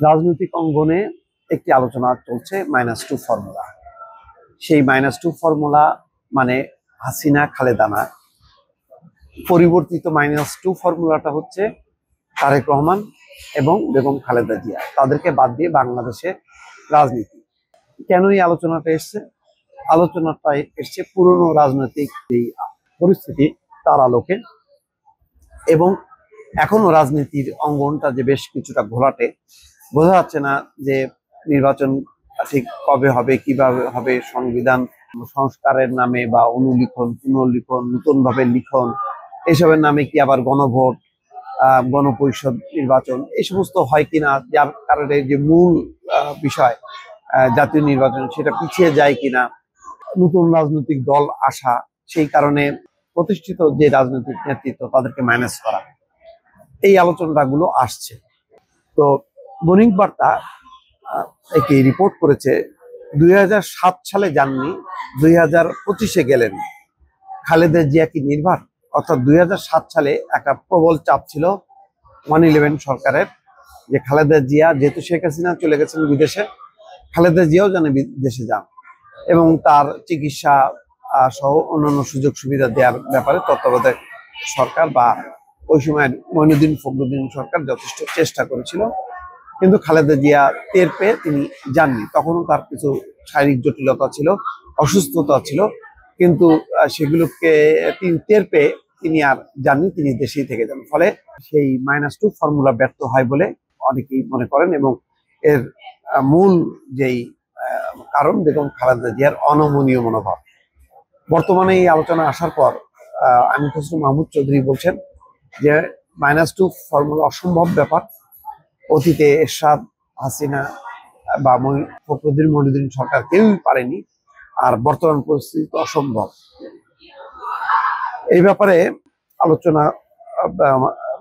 রাজনৈতিক অঙ্গনে একটি আলোচনা চলছে -2 ফর্মুলা। সেই -2 ফর্মুলা মানে হাসিনা খালেদা না, পরিবর্তিত -2 ফর্মুলাটা হচ্ছে তারেক রহমান এবং বেগম খালেদা জিয়া, তাদেরকে বাদ দিয়ে বাংলাদেশের রাজনীতি। কেন এই আলোচনাটা এসছে? আলোচনাটা এসছে পুরনো রাজনৈতিক এই পরিস্থিতি তার আলোকে, এবং এখনো রাজনীতির অঙ্গনটা যে বেশ কিছুটা ঘোলাটে, বোঝা যাচ্ছে না যে নির্বাচন ঠিক কবে হবে, কিভাবে হবে, সংবিধান সংস্কারের নামে বা অনুলিখন, পুনর্লিখন, নতুন ভাবে লিখন, এসবের নামে কি আবার গণভোট, গণপরিষদ নির্বাচন এই সমস্ত হয় কিনা, যার কারণে যে মূল বিষয় জাতীয় নির্বাচন সেটা পিছিয়ে যায় কিনা, নতুন রাজনৈতিক দল আসা, সেই কারণে প্রতিষ্ঠিত যে রাজনৈতিক নেতৃত্ব তাদেরকে ম্যানেজ করা, এই আলোচনাগুলো আসছে। তো বণিক বার্তা একটি রিপোর্ট করেছে 2007 সালে যাননি, 2025-এ গেলেন। খালেদা জিয়া কি নির্ভর? অর্থাৎ 2007 সালে একটা প্রবল চাপ ছিল 111 সরকারের, যে খালেদা জিয়া, যেহেতু শেখ হাসিনা চলে গেছেন বিদেশে, খালেদা জিয়াও যেন বিদেশে যান এবং তার চিকিৎসা সহ অন্যান্য সুযোগ সুবিধা দেওয়ার ব্যাপারে তত্ত্বাবধায়ক সরকার বা ওই সময় মঈনুদ্দিন ফখরুদ্দিন সরকার যথেষ্ট চেষ্টা করেছিল, কিন্তু খালেদা জিয়া টের পেয়ে তিনি যাননি। তখনও তার কিছু শারীরিক জটিলতা ছিল, অসুস্থতা ছিল, কিন্তু সেগুলোকে তিনি টের পেয়ে তিনি আর যাননি, তিনি দেশেই থেকে যান। ফলে সেই -2 ফর্মুলা ব্যর্থ হয় বলে অনেকেই মনে করেন, এবং এর মূল যেই কারণ বেগম খালেদা জিয়ার অনমনীয় মনোভাব। বর্তমানে এই আলোচনা আসার পর আমির খসরু মাহমুদ চৌধুরী বলছেন যে -2 ফর্মুলা অসম্ভব ব্যাপার, অতীতে এরশাদ, হাসিনা বা ফখরুদ্দিন মঈনুদ্দিন সরকার কেউই পারেনি, আর বর্তমান পরিস্থিতি অসম্ভব। এই ব্যাপারে আলোচনা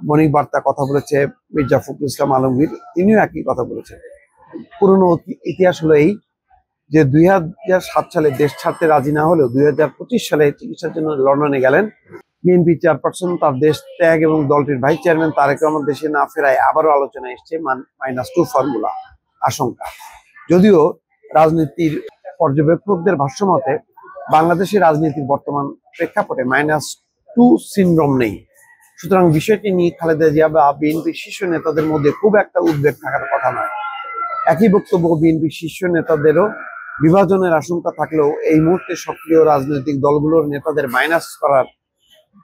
বণিক বার্তা কথা বলেছে মির্জা ফখরুল ইসলাম আলমগীর, তিনিও একই কথা বলেছেন। পুরনো ইতিহাস হলো এই যে 2007 সালে দেশ ছাড়তে রাজি না হলেও 2025 সালে চিকিৎসার জন্য লন্ডনে গেলেন। বিএনপি চেয়ারপারসন তার দেশ ত্যাগ এবং দলটির ভাইস চেয়ারম্যান তারেক রহমান দেশে না ফেরায় আবারও আলোচনা এসছে -2 ফর্মুলা আশঙ্কা। যদিও রাজনীতির পর্যবেক্ষকদের ভাষ্যমতে বাংলাদেশের রাজনীতির বর্তমান প্রেক্ষাপটে -2 সিনড্রোম নেই, সুতরাং বিষয়টি নিয়ে খালেদা জিয়া বা বিএনপির শীর্ষ নেতাদের মধ্যে খুব একটা উদ্বেগ থাকার কথা নয়। একই বক্তব্য বিএনপির শীর্ষ নেতাদেরও। বিভাজনের আশঙ্কা থাকলেও এই মুহূর্তে সক্রিয় রাজনৈতিক দলগুলোর নেতাদের মাইনাস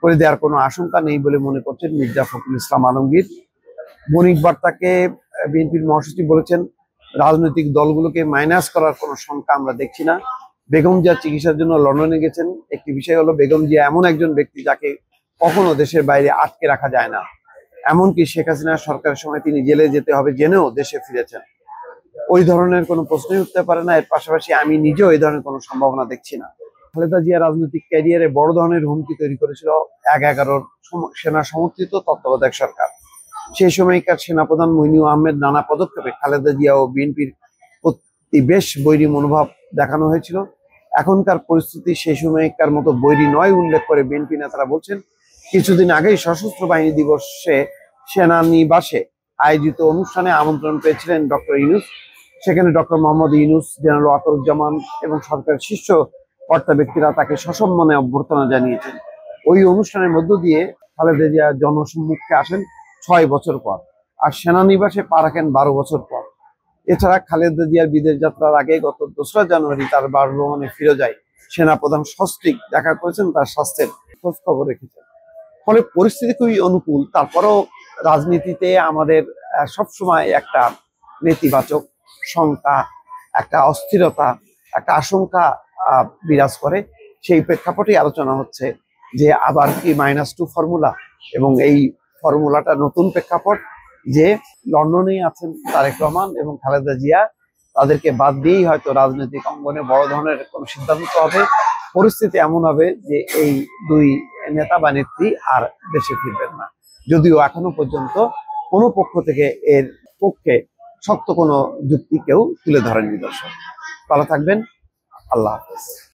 করে দেওয়ার কোনো আশঙ্কা নেই বলে মনে করছেন মির্জা ফখরুল ইসলাম আলমগীর। বণিক বার্তাকে বিএনপির মহাসচিব বলেছেন, রাজনৈতিক দলগুলোকে মাইনাস করার কোনো শঙ্কা আমরা দেখছি না। বেগম জিয়া চিকিৎসার জন্য লন্ডনে গেছেন। একটি বিষয় হলো, বেগম জিয়া এমন একজন ব্যক্তি যাকে কখনো দেশের বাইরে আটকে রাখা যায় না, এমনকি শেখ হাসিনার সরকারের সময় তিনি জেলে যেতে হবে জেনেও দেশে ফিরেছেন। ওই ধরনের কোনো প্রশ্নই উঠতে পারে না। এর পাশাপাশি আমি নিজেও এই ধরনের কোনো সম্ভাবনা দেখছি না। খালেদা জিয়া রাজনৈতিক ক্যারিয়ারে বড় ধরনের হুমকি তৈরি করেছিল 11 সেনা সমর্থিত তত্ত্বাবধায়ক সরকার। সেই সময়কার সেনাপ্রধান মইনুল আহমেদ নানা পদক্ষেপে খালেদা জিয়া ও বিএনপির প্রতি বেশ বৈরী মনোভাব দেখানো হয়েছিল। এখনকার পরিস্থিতি সেই সময়কার মতো বৈরী নয় উল্লেখ করে বিএনপি নেতারা বলছেন, কিছুদিন আগেই সশস্ত্র বাহিনী দিবসে সেনানিবাসে আয়োজিত অনুষ্ঠানে আমন্ত্রণ পেয়েছিলেন ডক্টর ইউনূস। সেখানে ডক্টর মোহাম্মদ ইউনূস, জেনারেল ওয়াকারুজ্জামান এবং সরকারের শীর্ষ কর্তা ব্যক্তিরা তাকে সসম্মানে অভ্যর্থনা জানিয়েছেন। ওই অনুষ্ঠানের মধ্য দিয়ে খালেদা জিয়া জনসম্মুখে আসেন 6 বছর পর, আর সেনানিবাসে পা রাখেন 12 বছর পর। এছাড়া খালেদা জিয়ার বিদেশ যাত্রার আগে গত 2রা জানুয়ারি তার বাসভবনে ফিরে যায় সেনাপ্রধান সস্ত্রীক দেখা করেছেন, তার স্বাস্থ্যের খোঁজ খবর রেখেছেন। ফলে পরিস্থিতি খুবই অনুকূল। তারপরেও রাজনীতিতে আমাদের সবসময় একটা নেতিবাচক শঙ্কা, একটা অস্থিরতা, একটা আশঙ্কা বিরাজ করে। সেই প্রেক্ষাপটে আলোচনা হচ্ছে যে আবার কি -2 ফর্মুলা, এবং এই ফর্মুলাটা নতুন প্রেক্ষাপট যে লন্ডনেই আছেন তারেক রহমান এবং খালেদা জিয়া, তাদেরকে বাদ দিয়েই হয়তো রাজনৈতিক অঙ্গনে বড় ধরনের কোনো সিদ্ধান্ত হবে। পরিস্থিতি এমন হবে যে এই দুই নেতা বা নেত্রী আর দেশে ফিরবেন না, যদিও এখনো পর্যন্ত কোনো পক্ষ থেকে এর পক্ষে শক্ত কোনো যুক্তি কেউ তুলে ধরেননি। দর্শক, ভালো থাকবেন। আল্লাহ হাফেজ।